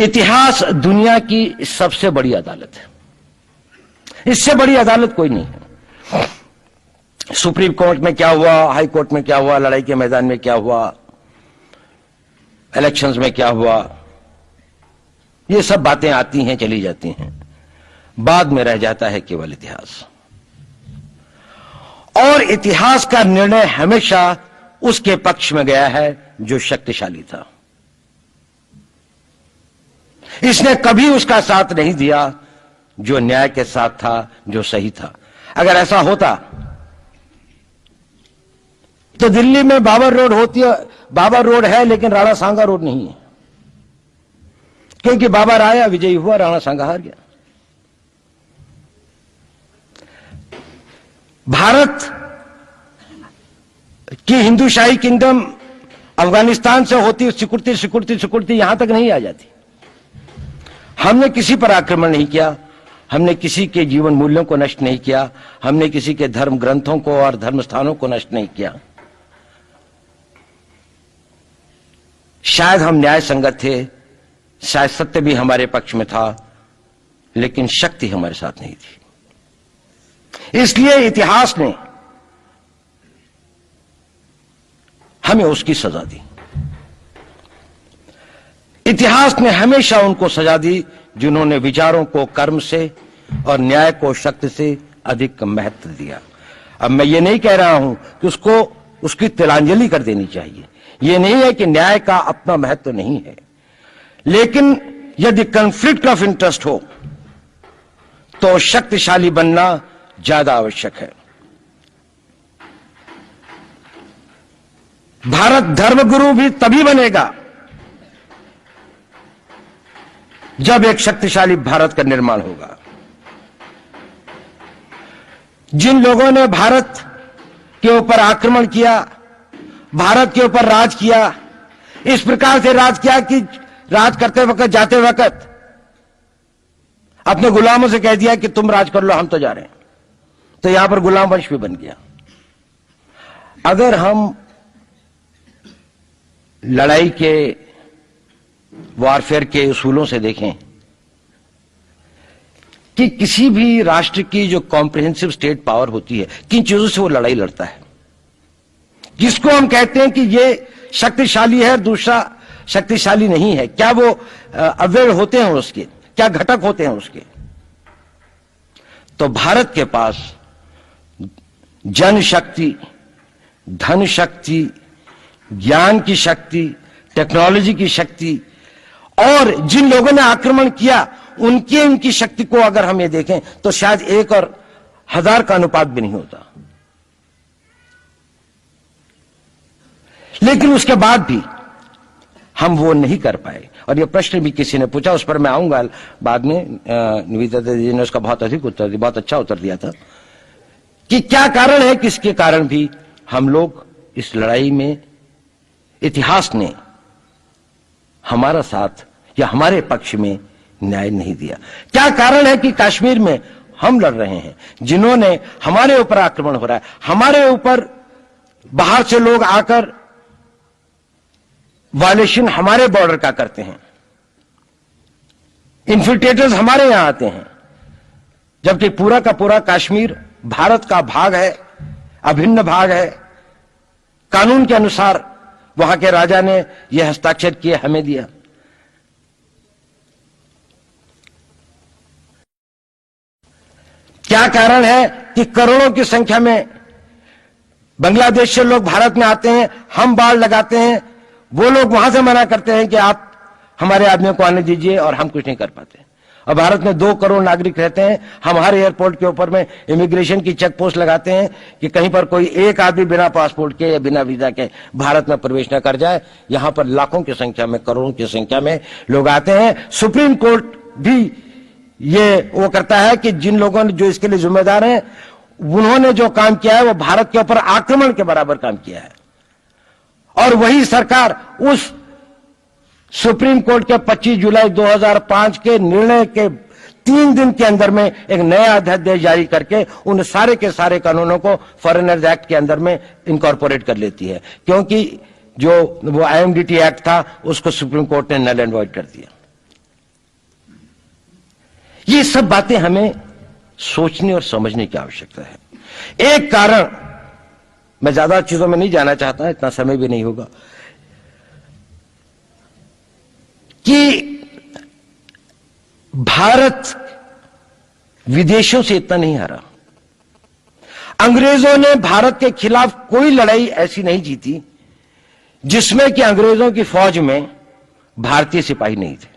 इतिहास दुनिया की सबसे बड़ी अदालत है। इससे बड़ी अदालत कोई नहीं है। सुप्रीम कोर्ट में क्या हुआ, हाई कोर्ट में क्या हुआ, लड़ाई के मैदान में क्या हुआ, इलेक्शंस में क्या हुआ, ये सब बातें आती हैं चली जाती हैं, बाद में रह जाता है केवल इतिहास। और इतिहास का निर्णय हमेशा उसके पक्ष में गया है जो शक्तिशाली था। इसने कभी उसका साथ नहीं दिया जो न्याय के साथ था, जो सही था। अगर ऐसा होता तो दिल्ली में बाबर रोड होती है, बाबर रोड है लेकिन राणा सांगा रोड नहीं है, क्योंकि बाबर आया, विजयी हुआ, राणा सांगा हार गया। भारत की हिंदूशाही किंगडम अफगानिस्तान से होती सिकुड़ती सिकुड़ती सिकुड़ती यहां तक नहीं आ जाती। हमने किसी पर आक्रमण नहीं किया, हमने किसी के जीवन मूल्यों को नष्ट नहीं किया, हमने किसी के धर्म ग्रंथों को और धर्म स्थानों को नष्ट नहीं किया। शायद हम न्याय संगत थे, शायद सत्य भी हमारे पक्ष में था, लेकिन शक्ति हमारे साथ नहीं थी। इसलिए इतिहास ने हमें उसकी सजा दी। इतिहास ने हमेशा उनको सजा दी जिन्होंने विचारों को कर्म से और न्याय को शक्ति से अधिक महत्व दिया। अब मैं ये नहीं कह रहा हूं कि उसको उसकी तिलांजलि कर देनी चाहिए, ये नहीं है कि न्याय का अपना महत्व नहीं है, लेकिन यदि कॉन्फ्लिक्ट ऑफ इंटरेस्ट हो तो शक्तिशाली बनना ज्यादा आवश्यक है। भारत धर्मगुरु भी तभी बनेगा जब एक शक्तिशाली भारत का निर्माण होगा। जिन लोगों ने भारत के ऊपर आक्रमण किया, भारत के ऊपर राज किया, इस प्रकार से राज किया कि राज करते वक्त, जाते वक्त अपने गुलामों से कह दिया कि तुम राज कर लो, हम तो जा रहे हैं, तो यहां पर गुलाम वंश भी बन गया। अगर हम लड़ाई के वॉरफेयर के उसूलों से देखें कि किसी भी राष्ट्र की जो कॉम्प्रिहेंसिव स्टेट पावर होती है, किन चीजों से वो लड़ाई लड़ता है, जिसको हम कहते हैं कि ये शक्तिशाली है, दूसरा शक्तिशाली नहीं है, क्या वो अव्यय होते हैं उसके, क्या घटक होते हैं उसके। तो भारत के पास जनशक्ति, धन शक्ति, ज्ञान की शक्ति, टेक्नोलॉजी की शक्ति, और जिन लोगों ने आक्रमण किया उनकी शक्ति को अगर हम ये देखें तो शायद 1 और 1000 का अनुपात भी नहीं होता। लेकिन उसके बाद भी हम वो नहीं कर पाए। और ये प्रश्न भी किसी ने पूछा, उस पर मैं आऊंगा बाद में। निवेदिता जी ने उसका बहुत अधिक उत्तर दिया, बहुत अच्छा उत्तर दिया था कि क्या कारण है, किसके कारण भी हम लोग इस लड़ाई में इतिहास ने हमारा साथ या हमारे पक्ष में न्याय नहीं दिया। क्या कारण है कि कश्मीर में हम लड़ रहे हैं, जिन्होंने हमारे ऊपर आक्रमण हो रहा है, हमारे ऊपर बाहर से लोग आकर वायलेशन हमारे बॉर्डर का करते हैं, इन्फिल्ट्रेटर्स हमारे यहां आते हैं, जबकि पूरा का पूरा कश्मीर भारत का भाग है, अभिन्न भाग है। कानून के अनुसार वहां के राजा ने यह हस्ताक्षर किए, हमें दिया। क्या कारण है कि करोड़ों की संख्या में बांग्लादेश से लोग भारत में आते हैं, हम बाड़ लगाते हैं, वो लोग वहां से मना करते हैं कि आप हमारे आदमियों को आने दीजिए, और हम कुछ नहीं कर पाते। और भारत में 2 करोड़ नागरिक रहते हैं, हम हर एयरपोर्ट के ऊपर में इमिग्रेशन की चेक पोस्ट लगाते हैं कि कहीं पर कोई एक आदमी बिना पासपोर्ट के या बिना वीजा के भारत में प्रवेश न कर जाए। यहां पर लाखों की संख्या में, करोड़ों की संख्या में लोग आते हैं। सुप्रीम कोर्ट भी ये वो करता है कि जिन लोगों ने, जो इसके लिए जिम्मेदार हैं, उन्होंने जो काम किया है वो भारत के ऊपर आक्रमण के बराबर काम किया है। और वही सरकार उस सुप्रीम कोर्ट के 25 जुलाई 2005 के निर्णय के 3 दिन के अंदर में एक नया अध्यादेश जारी करके उन सारे के सारे कानूनों को फॉरेनर्स एक्ट के अंदर में इनकॉर्पोरेट कर लेती है, क्योंकि जो वो IMDT एक्ट था उसको सुप्रीम कोर्ट ने नल एंड वॉइड कर दिया। ये सब बातें हमें सोचने और समझने की आवश्यकता है। एक कारण, मैं ज्यादा चीजों में नहीं जाना चाहता, इतना समय भी नहीं होगा, कि भारत विदेशों से इतना नहीं हारा। अंग्रेजों ने भारत के खिलाफ कोई लड़ाई ऐसी नहीं जीती जिसमें कि अंग्रेजों की फौज में भारतीय सिपाही नहीं थे।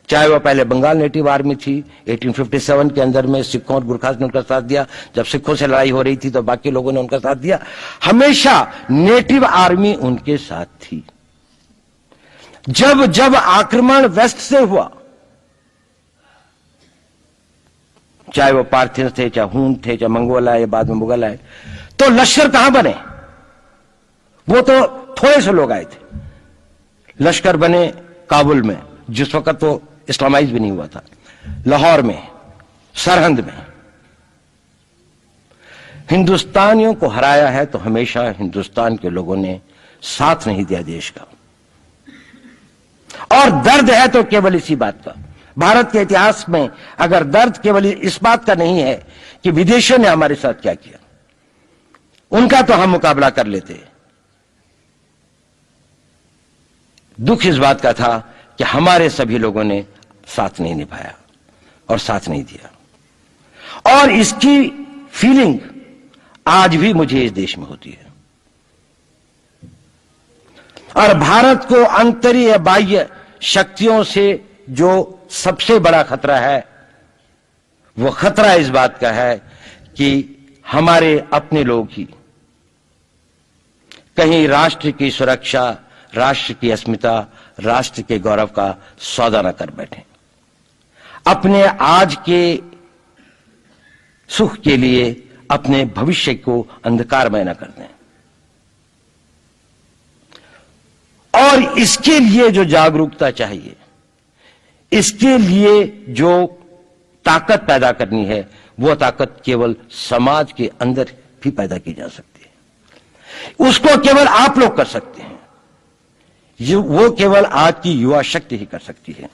चाहे वह पहले बंगाल नेटिव आर्मी थी, 1857 के अंदर में सिखों और गुरखास ने उनका साथ दिया। जब सिखों से लड़ाई हो रही थी तो बाकी लोगों ने उनका साथ दिया। हमेशा नेटिव आर्मी उनके साथ थी। जब जब आक्रमण वेस्ट से हुआ, चाहे वो पार्थियंस थे, चाहे हून थे, चाहे मंगोल आए, बाद में मुगल आए, तो लश्कर कहां बने? वो तो थोड़े से लोग आए थे। लश्कर बने काबुल में, जिस वक्त वो इस्लामाइज भी नहीं हुआ था, लाहौर में, सरहंद में। हिंदुस्तानियों को हराया है तो हमेशा हिंदुस्तान के लोगों ने साथ नहीं दिया देश का। और दर्द है तो केवल इसी बात का। भारत के इतिहास में अगर दर्द केवल इस बात का नहीं है कि विदेशियों ने हमारे साथ क्या किया, उनका तो हम मुकाबला कर लेते। दुख इस बात का था कि हमारे सभी लोगों ने साथ नहीं निभाया और साथ नहीं दिया। और इसकी फीलिंग आज भी मुझे इस देश में होती है। और भारत को आंतरिक या बाह्य शक्तियों से जो सबसे बड़ा खतरा है, वो खतरा इस बात का है कि हमारे अपने लोग ही कहीं राष्ट्र की सुरक्षा, राष्ट्र की अस्मिता, राष्ट्र के गौरव का सौदा न कर बैठे, अपने आज के सुख के लिए अपने भविष्य को अंधकारमय न कर दें। और इसके लिए जो जागरूकता चाहिए, इसके लिए जो ताकत पैदा करनी है, वो ताकत केवल समाज के अंदर भी पैदा की जा सकती है। उसको केवल आप लोग कर सकते हैं। वो केवल आज की युवा शक्ति ही कर सकती है।